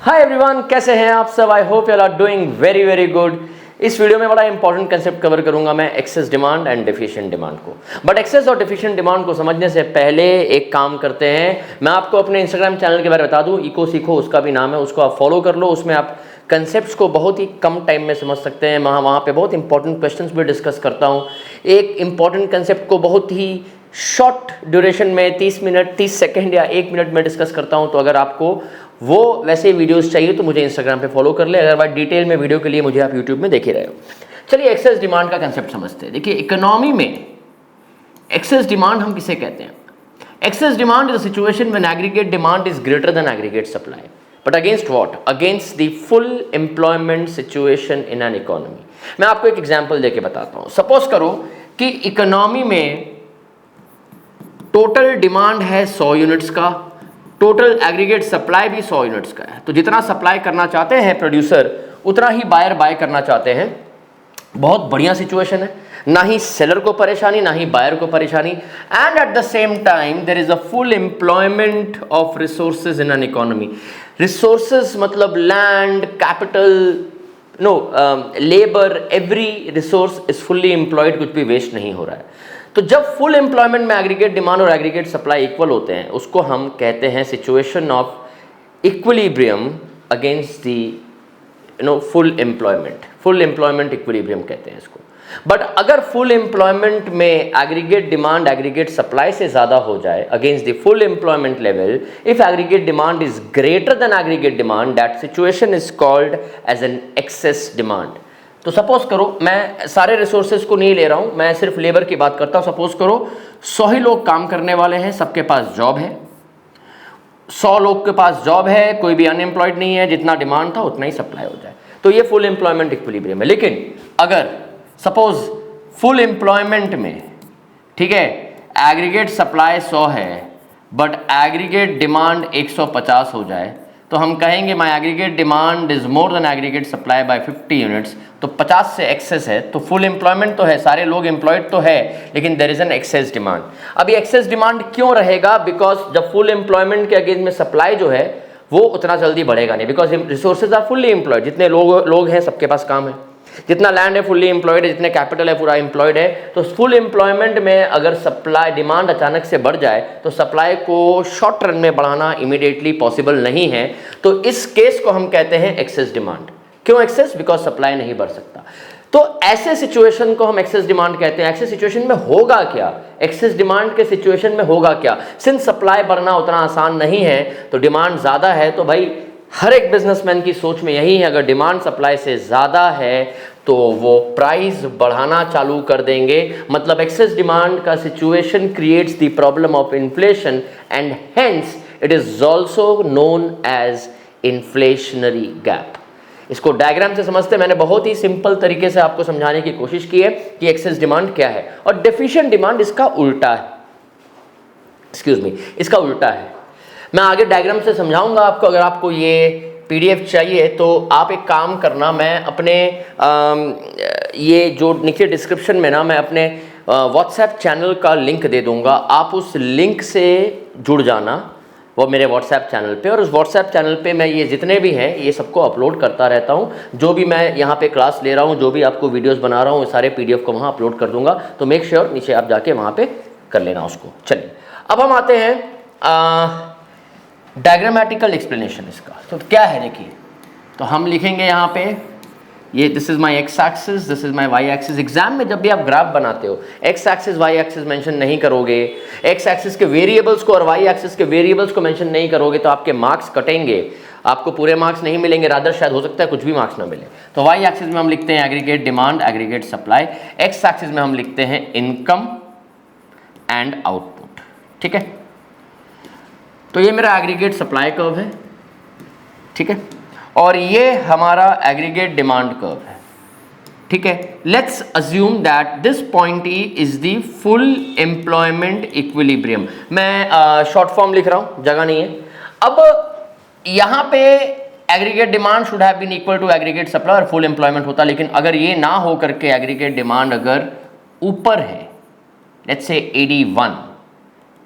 Hi everyone, कैसे हैं आप सब? I hope you are doing very very good. इस वीडियो में बड़ा इंपॉर्टेंट कंसेप्ट कवर करूंगा मैं, excess demand and deficient demand को। बट एक्सेस और डेफिशिएंट डिमांड को समझने से पहले एक काम करते हैं, मैं आपको अपने इंस्टाग्राम चैनल के बारे में बता दूं, इको सीखो उसका भी नाम है, उसको आप फॉलो कर लो। उसमें आप कंसेप्ट्स को बहुत ही कम टाइम में समझ सकते हैं। मैं वहाँ पे बहुत इंपॉर्टेंट क्वेश्चंस भी डिस्कस करता हूँ। एक इंपॉर्टेंट कंसेप्ट को बहुत ही शॉर्ट ड्यूरेशन में 30 मिनट 30 सेकेंड या 1 मिनट में डिस्कस करता हूँ। तो अगर आपको वो वैसे वीडियोस चाहिए तो मुझे इंस्टाग्राम पे फॉलो कर ले, अगर डिटेल में वीडियो के लिए मुझे आप यूट्यूब में देख ही रहे हो। चलिए एक्सेस डिमांड का कंसेप्ट समझते हैं। देखिए, इकोनॉमी में एक्सेस डिमांड हम किसे कहते हैं? Excess demand is a situation when aggregate demand is greater than aggregate supply, but against what? Against the full employment situation in an economy. मैं आपको एक एग्जांपल देके बताता हूं। सपोज करो कि इकोनॉमी में टोटल डिमांड है 100 यूनिट्स का, टोटल एग्रीगेट सप्लाई भी 100 यूनिट्स का है। तो जितना सप्लाई करना चाहते हैं प्रोड्यूसर, उतना ही बायर बाय करना चाहते हैं। बहुत बढ़िया सिचुएशन है, ना ही सेलर को परेशानी ना ही बायर को परेशानी। And at the same time there is a full employment of resources in an economy. Resources मतलब land, capital, labour, every resource is fully employed, कुछ भी वेस्ट नहीं हो रहा है। तो जब फुल एम्प्लॉयमेंट में एग्रीगेट डिमांड और एग्रीगेट सप्लाई इक्वल होते हैं, उसको हम कहते हैं situation of equilibrium against the full employment equilibrium कहते हैं इसको। बट अगर फुल एम्प्लॉयमेंट में एग्रीगेट डिमांड एग्रीगेट सप्लाई से ज्यादा हो जाए against the full employment level, if aggregate demand is greater than aggregate demand, that situation is called as an excess demand. तो सपोज करो, मैं सारे रिसोर्सेज को नहीं ले रहा हूं, मैं सिर्फ लेबर की बात करता हूं। सपोज करो 100 ही लोग काम करने वाले हैं, सबके पास जॉब है, 100 लोग के पास जॉब है, कोई भी अनएम्प्लॉयड नहीं है, जितना डिमांड था उतना ही सप्लाई हो जाए, तो ये फुल एम्प्लॉयमेंट इक्विलिब्रियम है। लेकिन अगर सपोज फुल एम्प्लॉयमेंट में, ठीक है, एग्रीगेट सप्लाई 100 है बट एग्रीगेट डिमांड 150 हो जाए, तो हम कहेंगे my aggregate demand is more than aggregate supply by 50 units. तो 50 से एक्सेस है, तो फुल एम्प्लॉयमेंट तो है, सारे लोग एम्प्लॉयड तो है, लेकिन there is an excess demand. अब ये एक्सेस डिमांड क्यों रहेगा? बिकॉज जब फुल एम्प्लॉयमेंट के अगेंस्ट में सप्लाई जो है वो उतना जल्दी बढ़ेगा नहीं, because resources are fully employed. जितने लोग हैं सबके पास काम है, जितना लैंड है फुल्ली एम्प्लॉयड है, जितने कैपिटल है पूरा एम्प्लॉयड है। तो फुल एम्प्लॉयमेंट में अगर सप्लाई डिमांड अचानक से बढ़ जाए तो सप्लाई को शॉर्ट रन में बढ़ाना इमीडिएटली पॉसिबल नहीं है। तो इस केस को हम कहते हैं एक्सेस डिमांड। क्यों एक्सेस? बिकॉज सप्लाई नहीं बढ़ सकता। तो ऐसे सिचुएशन को हम एक्सेस डिमांड कहते हैं। एक्सेस सिचुएशन में होगा क्या? एक्सेस डिमांड के सिचुएशन में होगा क्या? सिंस सप्लाई बढ़ना उतना आसान नहीं है, तो डिमांड ज्यादा है, तो भाई हर एक बिजनेसमैन की सोच में यही है, अगर डिमांड सप्लाई से ज़्यादा है तो वो प्राइस बढ़ाना चालू कर देंगे। मतलब एक्सेस डिमांड का situation creates the problem of inflation and hence it is also known as inflationary gap. इसको डायग्राम से समझते, मैंने बहुत ही सिंपल तरीके से आपको समझाने की कोशिश की है कि एक्सेस डिमांड क्या है, और डेफिशिएंट डिमांड इसका उल्टा है। इसका उल्टा है। मैं आगे डायग्राम से समझाऊंगा आपको। अगर आपको ये पीडीएफ चाहिए तो आप एक काम करना, मैं अपने ये जो नीचे डिस्क्रिप्शन में ना मैं अपने व्हाट्सएप चैनल का लिंक दे दूंगा, आप उस लिंक से जुड़ जाना, वो मेरे व्हाट्सएप चैनल पे। और उस व्हाट्सएप चैनल पे मैं ये जितने भी हैं ये सबको अपलोड करता रहता हूँ। जो भी मैं यहाँ पे क्लास ले रहा हूँ, जो भी आपको वीडियोस बना रहा हूँ, सारे पीडीएफ को वहाँ अपलोड कर दूंगा। तो मेक श्योर नीचे आप जाके वहाँ पे कर लेना उसको। चलिए अब हम आते हैं डायग्रामेटिकल एक्सप्लेनेशन इसका। तो क्या है देखिए, तो हम लिखेंगे यहाँ पे, ये this is my x axis, this is my y axis. Exam में जब भी आप ग्राफ बनाते हो x axis y axis mention नहीं करोगे, एक्स एक्सिस के वेरिएबल्स को और वाई एक्सिस के वेरिएबल्स को मेंशन नहीं करोगे, तो आपके मार्क्स कटेंगे, आपको पूरे मार्क्स नहीं मिलेंगे, रादर शायद हो सकता है कुछ भी मार्क्स ना मिले। तो वाई एक्सिस में हम लिखते हैं aggregate demand aggregate supply, x axis में हम लिखते हैं इनकम एंड आउटपुट। ठीक है, तो ये मेरा एग्रीगेट सप्लाई कर्व है, ठीक है, और ये हमारा एग्रीगेट डिमांड कर्व है। ठीक है, let's assume that this point E is the full employment equilibrium. मैं शॉर्ट फॉर्म लिख रहा हूं, जगह नहीं है। अब यहां पे aggregate demand should have been equal to aggregate supply और फुल एम्प्लॉयमेंट होता, लेकिन अगर ये ना हो करके एग्रीगेट डिमांड अगर ऊपर है, लेट्स से 81,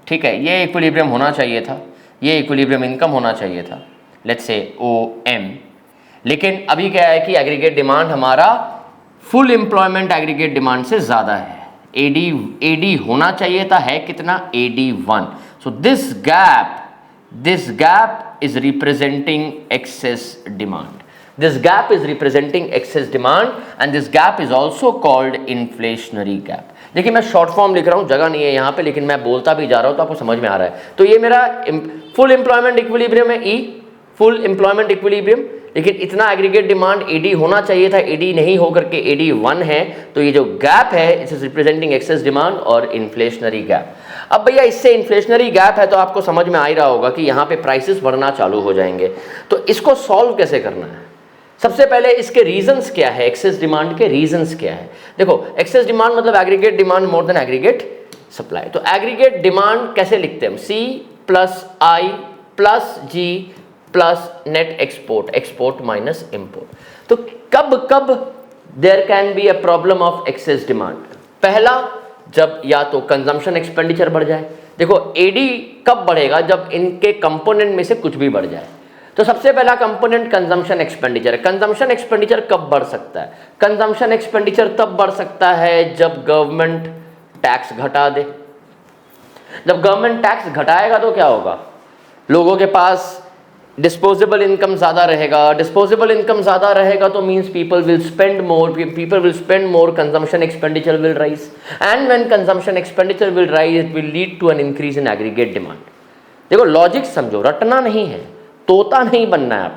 ठीक है, ये इक्विलिब्रियम होना चाहिए था, ये इक्विलिब्रियम इनकम होना चाहिए था, लेट्स से OM, लेकिन अभी क्या है कि एग्रीगेट डिमांड हमारा फुल एम्प्लॉयमेंट एग्रीगेट डिमांड से ज़्यादा है। AD होना चाहिए था, है कितना, AD1। So this gap is representing excess demand, this gap is representing excess demand and this gap is also called inflationary gap। देखिए मैं शॉर्ट फॉर्म लिख रहा हूँ, जगह नहीं है यहाँ पे, लेकिन मैं बोलता भी जा रहा हूँ तो आपको समझ में आ रहा है। तो ये मेरा फुल एम्प्लॉयमेंट इक्विलिब्रियम है, E फुल एम्प्लॉयमेंट इक्विलिब्रियम, लेकिन इतना एग्रीगेट डिमांड AD होना चाहिए था, AD नहीं होकर के AD1 है। तो ये जो गैप है it is representing excess demand और इन्फ्लेशनरी गैप। अब भैया इससे इन्फ्लेशनरी गैप है तो आपको समझ में आ ही रहा होगा कि यहाँ पे प्राइसेस बढ़ना चालू हो जाएंगे। तो इसको सॉल्व कैसे करना है? सबसे पहले इसके रीजंस क्या है, एक्सेस डिमांड के रीजंस क्या है? देखो एक्सेस डिमांड मतलब aggregate demand more than aggregate supply. तो एग्रीगेट डिमांड कैसे लिखते हैं हम? C plus I plus G plus net export, export minus import. तो कब there can be a problem of excess demand? पहला, जब या तो कंजम्पशन एक्सपेंडिचर बढ़ जाए। देखो AD कब बढ़ेगा? जब इनके कंपोनेंट में से कुछ भी बढ़ जाए। तो सबसे पहला कंपोनेंट कंजम्पशन एक्सपेंडिचर है। कंजम्पशन एक्सपेंडिचर कब बढ़ सकता है? कंजम्पशन एक्सपेंडिचर तब बढ़ सकता है जब गवर्नमेंट टैक्स घटा दे। जब गवर्नमेंट टैक्स घटाएगा तो क्या होगा? लोगों के पास डिस्पोजेबल इनकम ज़्यादा रहेगा। डिस्पोजेबल इनकम ज़्यादा रहेगा तो means people will spend more, consumption expenditure will rise, and when consumption expenditure will rise it will lead to an increase in aggregate demand. देखो लॉजिक समझो, रटना नहीं है, तोता नहीं बनना है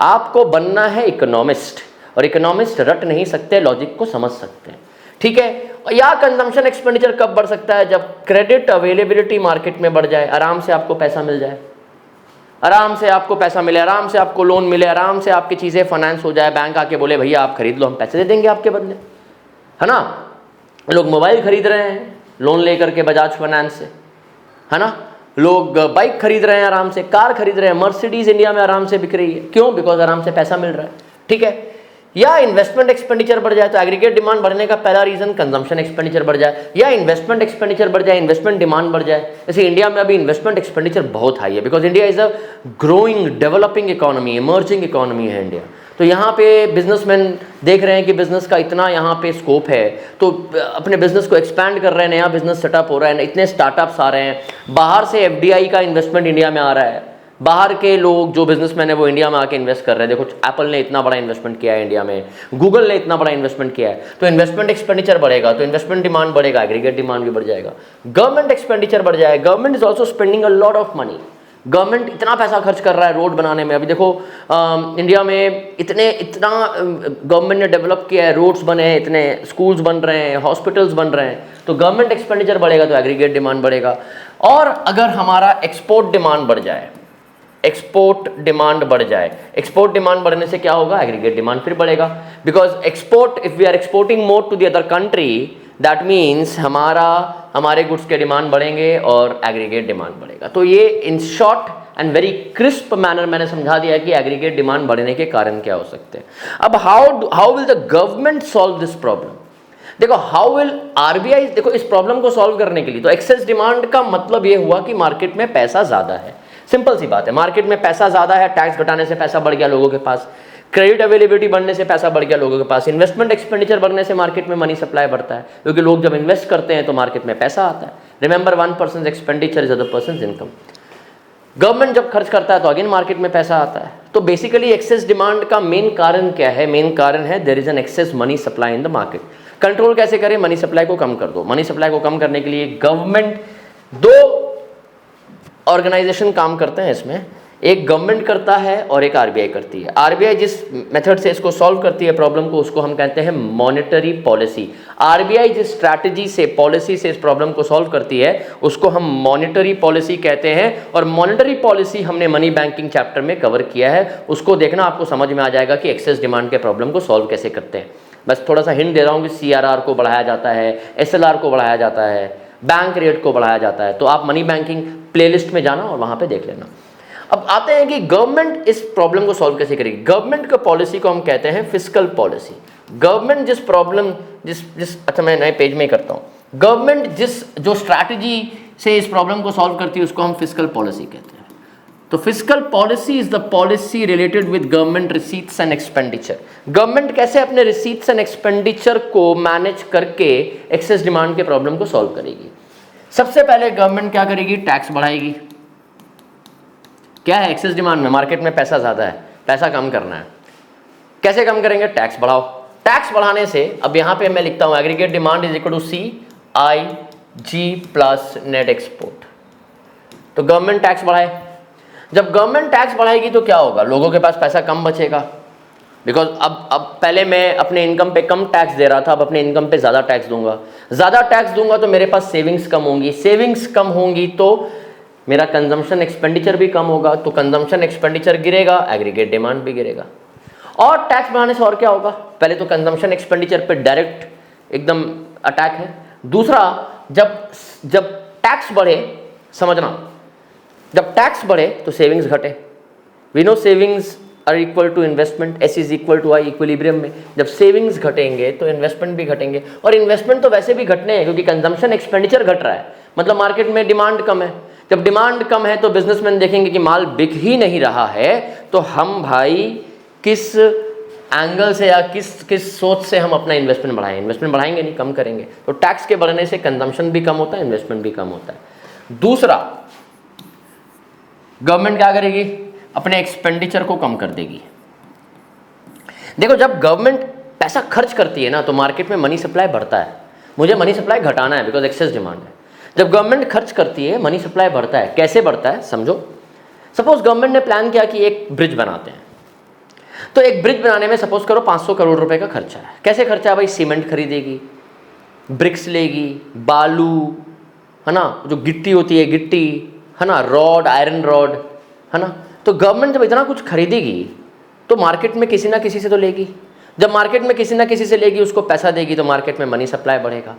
आपको बनना है इकोनॉमिस्ट, और इकोनॉमिस्ट रट नहीं सकते, लॉजिक को समझ सकते हैं, ठीक है। या कंजम्पशन एक्सपेंडिचर कब बढ़ सकता है? जब क्रेडिट अवेलेबिलिटी मार्केट में बढ़ जाए, आराम से आपको पैसा मिल जाए, आराम से आपको पैसा मिले, आराम से आपको लोन मिले, आराम से आपकी चीज़ें फाइनेंस हो जाए, बैंक आके बोले भैया आप खरीद लो, हम पैसे दे देंगे आपके बदले, है ना। लोग मोबाइल खरीद रहे हैं लोन लेकर के बजाज फाइनेंस से, है ना। लोग बाइक खरीद रहे हैं आराम से, कार खरीद रहे हैं, मर्सिडीज इंडिया में आराम से बिक रही है, क्यों? बिकॉज आराम से पैसा मिल रहा है, ठीक है। या इन्वेस्टमेंट एक्सपेंडिचर बढ़ जाए, तो एग्रीगेट डिमांड बढ़ने का पहला रीजन कंजम्पशन एक्सपेंडिचर बढ़ जाए, या इन्वेस्टमेंट एक्सपेंडिचर बढ़ जाए, इन्वेस्टमेंट डिमांड बढ़ जाए। जैसे इंडिया में अभी इन्वेस्टमेंट एक्सपेंडिचर बहुत हाई है, because India is a growing developing economy, emerging economy है इंडिया। तो यहाँ पे बिजनेसमैन देख रहे हैं कि बिजनेस का इतना यहाँ पे स्कोप है, तो अपने बिजनेस को एक्सपैंड कर रहे हैं, नया बिजनेस सेटअप हो रहा है, इतने स्टार्टअप्स आ रहे हैं, बाहर से FDI का इन्वेस्टमेंट इंडिया में आ रहा है, बाहर के लोग जो बिजनेसमैन है वो इंडिया में आके इन्वेस्ट कर रहे हैं। देखो एप्पल ने इतना बड़ा इन्वेस्टमेंट किया है इंडिया में, गूगल ने इतना बड़ा इन्वेस्टमेंट किया है। तो इन्वेस्टमेंट एक्सपेंडिचर बढ़ेगा तो इन्वेस्टमेंट डिमांड बढ़ेगा, एग्रीगेट डिमांड भी बढ़ जाएगा। गवर्नमेंट एक्सपेंडिचर बढ़ जाए, government is also spending a lot of money, government इतना पैसा खर्च कर रहा है रोड बनाने में। अभी देखो इंडिया में इतना गवर्नमेंट ने डेवलप किया है, रोड्स बने हैं, इतने स्कूल्स बन रहे हैं, हॉस्पिटल्स बन रहे हैं, तो गवर्नमेंट एक्सपेंडिचर बढ़ेगा तो एग्रीगेट डिमांड बढ़ेगा। और अगर हमारा एक्सपोर्ट डिमांड बढ़ जाए, एक्सपोर्ट डिमांड बढ़ जाए, एक्सपोर्ट डिमांड बढ़ने से क्या होगा? एग्रीगेट डिमांड फिर बढ़ेगा, because export, if we are exporting more to the other country, that means हमारे गुड्स के डिमांड बढ़ेंगे और एग्रीगेट डिमांड बढ़ेगा। तो ये in short and very crisp manner मैंने समझा दिया कि एग्रीगेट डिमांड बढ़ने के कारण क्या हो सकते हैं। अब how will the government solve this problem? देखो हाउ विल RBI, देखो इस प्रॉब्लम को सॉल्व करने के लिए तो एक्सेस डिमांड का मतलब ये हुआ कि मार्केट में पैसा ज़्यादा है, सिंपल सी बात है, मार्केट में पैसा ज़्यादा है, टैक्स घटाने से पैसा बढ़ गया लोगों के पास, क्रेडिट अवेलेबिलिटी बढ़ने से पैसा बढ़ गया लोगों के पास, इन्वेस्टमेंट एक्सपेंडिचर बढ़ने से मार्केट में मनी सप्लाई बढ़ता है, क्योंकि लोग जब इन्वेस्ट करते हैं तो मार्केट में पैसा आता है। Remember 1% expenditure is other person income. Government जब खर्च करता है तो अगेन मार्केट में पैसा आता है। तो बेसिकली एक्सेस डिमांड का मेन कारण क्या है? मेन कारण है there is an excess money supply in the market. Control कैसे करें? मनी सप्लाई को कम कर दो। मनी सप्लाई को कम करने के लिए गवर्नमेंट, दो ऑर्गेनाइजेशन काम करते हैं इसमें, एक गवर्नमेंट करता है और एक RBI करती है। RBI जिस मेथड से इसको सॉल्व करती है प्रॉब्लम को, उसको हम कहते हैं मॉनेटरी पॉलिसी। RBI जिस स्ट्रैटेजी से, पॉलिसी से इस प्रॉब्लम को सॉल्व करती है उसको हम मॉनेटरी पॉलिसी कहते हैं। और मॉनेटरी पॉलिसी हमने मनी बैंकिंग चैप्टर में कवर किया है, उसको देखना, आपको समझ में आ जाएगा कि एक्सेस डिमांड के प्रॉब्लम को सॉल्व कैसे करते हैं। बस थोड़ा सा हिंट दे रहा हूँ कि CRR को बढ़ाया जाता है, SLR को बढ़ाया जाता है, बैंक रेट को बढ़ाया जाता है। तो आप मनी बैंकिंग प्लेलिस्ट में जाना और वहाँ पे देख लेना। अब आते हैं कि गवर्नमेंट इस प्रॉब्लम को सॉल्व कैसे करेगी। गवर्नमेंट का पॉलिसी को हम कहते हैं फिस्कल पॉलिसी। गवर्नमेंट जिस प्रॉब्लम अच्छा मैं नए पेज में ही करता हूँ। गवर्नमेंट जो स्ट्रैटेजी से इस प्रॉब्लम को सॉल्व करती है उसको हम फिस्कल पॉलिसी कहते हैं। तो fiscal policy is the policy related with government receipts and expenditure. Government कैसे अपने रिसीट्स एंड एक्सपेंडिचर को मैनेज करके एक्सेस डिमांड के प्रॉब्लम को सॉल्व करेगी। सबसे पहले गवर्नमेंट क्या करेगी, टैक्स बढ़ाएगी। क्या है एक्सेस डिमांड में, मार्केट में पैसा ज्यादा है, पैसा कम करना है, कैसे कम करेंगे, टैक्स बढ़ाओ। टैक्स बढ़ाने से अब यहां पे मैं लिखता हूं aggregate demand is equal to CIG plus net export. तो गवर्नमेंट टैक्स बढ़ाए, जब गवर्नमेंट टैक्स बढ़ाएगी तो क्या होगा, लोगों के पास पैसा कम बचेगा, बिकॉज अब पहले मैं अपने इनकम पे कम टैक्स दे रहा था, अब अपने इनकम पे ज़्यादा टैक्स दूंगा, ज़्यादा टैक्स दूंगा तो मेरे पास सेविंग्स कम होंगी, सेविंग्स कम होंगी तो मेरा कंजम्पशन एक्सपेंडिचर भी कम होगा, तो कंजम्पशन एक्सपेंडिचर गिरेगा, एग्रीगेट डिमांड भी गिरेगा। और टैक्स बढ़ाने से और क्या होगा, पहले तो कंजम्पशन एक्सपेंडिचर पे डायरेक्ट एकदम अटैक है। दूसरा, जब टैक्स बढ़े, समझना, जब टैक्स बढ़े तो सेविंग्स घटे। We know savings are equal to investment, S is equal to I, equilibrium में जब सेविंग्स घटेंगे तो इन्वेस्टमेंट भी घटेंगे, और इन्वेस्टमेंट तो वैसे भी घटने हैं क्योंकि कंजम्पशन एक्सपेंडिचर घट रहा है, मतलब मार्केट में डिमांड कम है। जब डिमांड कम है तो बिजनेसमैन देखेंगे कि माल बिक ही नहीं रहा है, तो हम भाई किस एंगल से या किस सोच से हम अपना इन्वेस्टमेंट बढ़ाएं, इन्वेस्टमेंट बढ़ाएंगे नहीं, कम करेंगे। तो टैक्स के बढ़ने से कंजम्पशन भी कम होता है, इन्वेस्टमेंट भी कम होता है। दूसरा, गवर्नमेंट क्या करेगी, अपने एक्सपेंडिचर को कम कर देगी। देखो, जब गवर्नमेंट पैसा खर्च करती है ना तो मार्केट में मनी सप्लाई बढ़ता है। मुझे मनी सप्लाई घटाना है बिकॉज एक्सेस डिमांड है। जब गवर्नमेंट खर्च करती है मनी सप्लाई बढ़ता है। कैसे बढ़ता है समझो, सपोज गवर्नमेंट ने प्लान किया कि एक ब्रिज बनाते हैं, तो एक ब्रिज बनाने में सपोज करो 500 करोड़ रुपए का खर्चा है। कैसे खर्चा है भाई, सीमेंट खरीदेगी, ब्रिक्स लेगी, बालू है ना, जो गिट्टी होती है गिट्टी है ना, रॉड, आयरन रॉड है ना। तो गवर्नमेंट जब इतना कुछ खरीदेगी तो मार्केट में किसी ना किसी से तो लेगी। जब मार्केट में किसी ना किसी से लेगी, उसको पैसा देगी, तो मार्केट में मनी सप्लाई बढ़ेगा।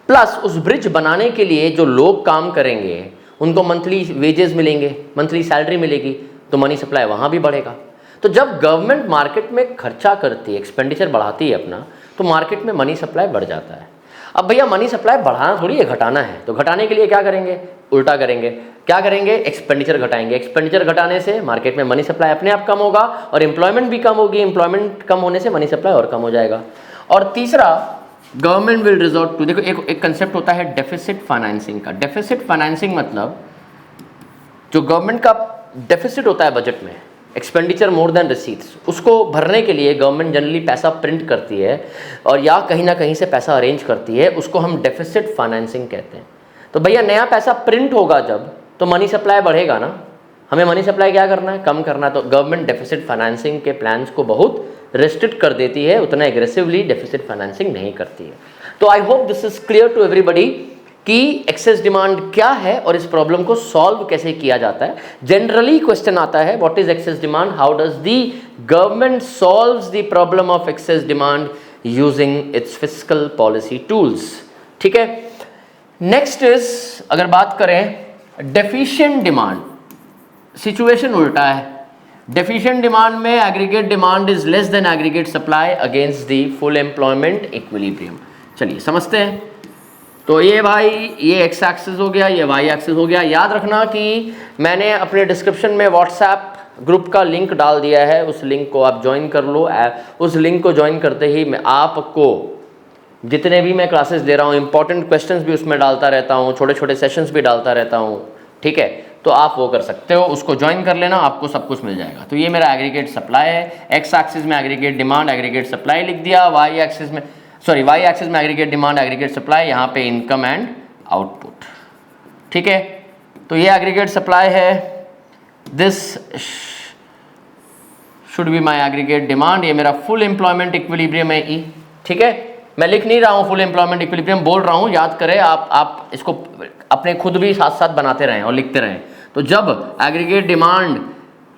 प्लस उस ब्रिज बनाने के लिए जो लोग काम करेंगे उनको मंथली वेजेस मिलेंगे, मंथली सैलरी मिलेगी, तो मनी सप्लाई वहाँ भी बढ़ेगा। तो जब गवर्नमेंट मार्केट में खर्चा करती है, एक्सपेंडिचर बढ़ाती है अपना, तो मार्केट में मनी सप्लाई बढ़ जाता है। अब भैया मनी सप्लाई बढ़ाना थोड़ी है, घटाना है। तो घटाने के लिए क्या करेंगे, उल्टा करेंगे। क्या करेंगे, एक्सपेंडिचर घटाएंगे। एक्सपेंडिचर घटाने से मार्केट में मनी सप्लाई अपने आप कम होगा और एम्प्लॉयमेंट भी कम होगी। एम्प्लॉयमेंट कम होने से मनी सप्लाई और कम हो जाएगा। और तीसरा, गवर्नमेंट विल रिजॉर्ट टू, देखो एक कंसेप्ट होता है डेफिसिट फाइनेंसिंग का। डेफिसिट फाइनेंसिंग मतलब जो गवर्नमेंट का डेफिसिट होता है बजट में, एक्सपेंडिचर मोर देन रिसीट्स, उसको भरने के लिए गवर्नमेंट जनरली पैसा प्रिंट करती है और या कहीं ना कहीं से पैसा अरेंज करती है, उसको हम डेफिसिट फाइनेंसिंग कहते हैं। तो भैया नया पैसा प्रिंट होगा जब, तो मनी सप्लाई बढ़ेगा ना। हमें मनी सप्लाई क्या करना है, कम करना है। तो गवर्नमेंट डेफिसिट फाइनेंसिंग के प्लान्स को बहुत रेस्ट्रिक्ट कर देती है, उतना एग्रेसिवली डेफिसिट फाइनेंसिंग नहीं करती है। तो I hope this is clear to everybody कि एक्सेस डिमांड क्या है और इस प्रॉब्लम को सॉल्व कैसे किया जाता है। जनरली क्वेश्चन आता है, what is excess demand, how does the government solves the problem of excess demand using its fiscal policy tools. ठीक है, नेक्स्ट इज, अगर बात करें डेफिशिएंट डिमांड, सिचुएशन उल्टा है। डेफिशिएंट डिमांड में aggregate demand is less than aggregate supply against the full employment equilibrium. चलिए समझते हैं। तो ये भाई, ये एक्स एक्सिस हो गया, ये वाई एक्सिस हो गया। याद रखना कि मैंने अपने डिस्क्रिप्शन में व्हाट्सएप ग्रुप का लिंक डाल दिया है, उस लिंक को आप ज्वाइन कर लो। उस लिंक को ज्वाइन करते ही मैं आपको जितने भी मैं क्लासेस दे रहा हूँ, इंपॉर्टेंट क्वेश्चंस भी उसमें डालता रहता हूँ, छोटे छोटे सेशंस भी डालता रहता हूँ। ठीक है, तो आप वो कर सकते हो, उसको ज्वाइन कर लेना, आपको सब कुछ मिल जाएगा। तो ये मेरा एग्रीगेट सप्लाई है, एक्स एक्सिस में एग्रीगेट डिमांड, एग्रीगेट सप्लाई लिख दिया, वाई एक्सिस में, सॉरी वाई एक्सिस में एग्रीगेट डिमांड, एग्रीगेट सप्लाई, यहाँ पे इनकम एंड आउटपुट। ठीक है, तो ये एग्रीगेट सप्लाई है, this should be my aggregate demand. ये मेरा फुल एम्प्लॉयमेंट इक्विलिब्रियम है ई। ठीक है, मैं लिख नहीं रहा हूँ फुल एम्प्लॉयमेंट इक्विलिब्रियम, बोल रहा हूँ, याद करें आप इसको अपने खुद भी साथ साथ बनाते रहें और लिखते रहें। तो जब एग्रीगेट डिमांड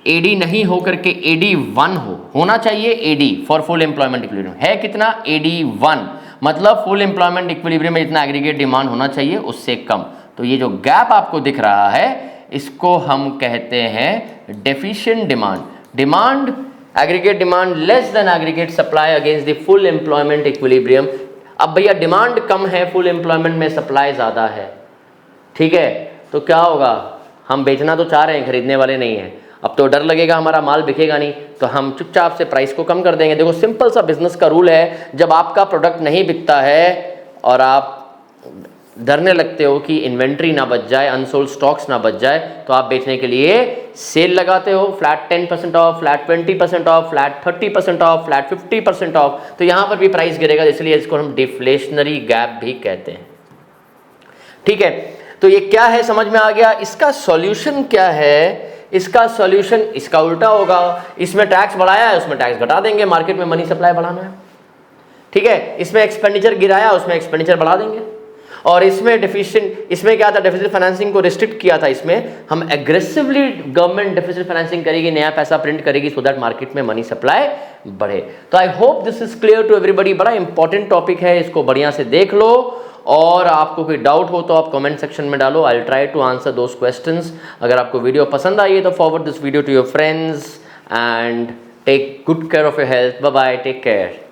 एडी नहीं हो करके AD1 होना चाहिए, AD for full employment equilibrium है कितना, AD1, मतलब फुल एम्प्लॉयमेंट इक्विलिब्रियम में जितना एग्रीगेट डिमांड होना चाहिए उससे कम। तो ये जो गैप आपको दिख रहा है इसको हम कहते हैं deficient demand. Demand, aggregate demand less than aggregate supply against the full employment equilibrium. अब भैया डिमांड कम है, फुल एम्प्लॉयमेंट में सप्लाई ज़्यादा है। ठीक है, तो क्या होगा, हम बेचना तो चाह रहे हैं, खरीदने वाले नहीं हैं। अब तो डर लगेगा हमारा माल बिकेगा नहीं, तो हम चुपचाप से प्राइस को कम कर देंगे। देखो सिंपल सा बिजनेस का रूल है, जब आपका प्रोडक्ट नहीं बिकता है और आप डरने लगते हो कि इन्वेंट्री ना बच जाए, अनसोल्ड स्टॉक्स ना बच जाए, तो आप बेचने के लिए सेल लगाते हो, flat 10% of, flat 20% of, flat 30% of, flat 50% of. तो यहाँ पर भी प्राइस गिरेगा, इसलिए इसको हम डिफ्लेशनरी गैप भी कहते हैं। ठीक है, तो ये क्या है समझ में आ गया। इसका सॉल्यूशन क्या है? इसका सॉल्यूशन इसका उल्टा होगा। इसमें टैक्स बढ़ाया है, उसमें टैक्स घटा देंगे, मार्केट में मनी सप्लाई बढ़ाना है। ठीक है, इसमें एक्सपेंडिचर गिराया, उसमें एक्सपेंडिचर बढ़ा देंगे। और इसमें इसमें क्या था, डेफिसिट फाइनेंसिंग को रिस्ट्रिक्ट किया था। इसमें हम एग्रेसिवली गवर्नमेंट डेफिसिट फाइनेंसिंग करेगी, नया पैसा प्रिंट करेगी, सो दैट मार्केट में मनी सप्लाई बढ़े। तो I hope this is clear to everybody. बड़ा इंपॉर्टेंट टॉपिक है, इसको बढ़िया से देख लो, और आपको कोई डाउट हो तो आप कमेंट सेक्शन में डालो। I will try to answer those questions. अगर आपको वीडियो पसंद आई है तो forward this video to your friends and take good care of your health. Bye bye, take care.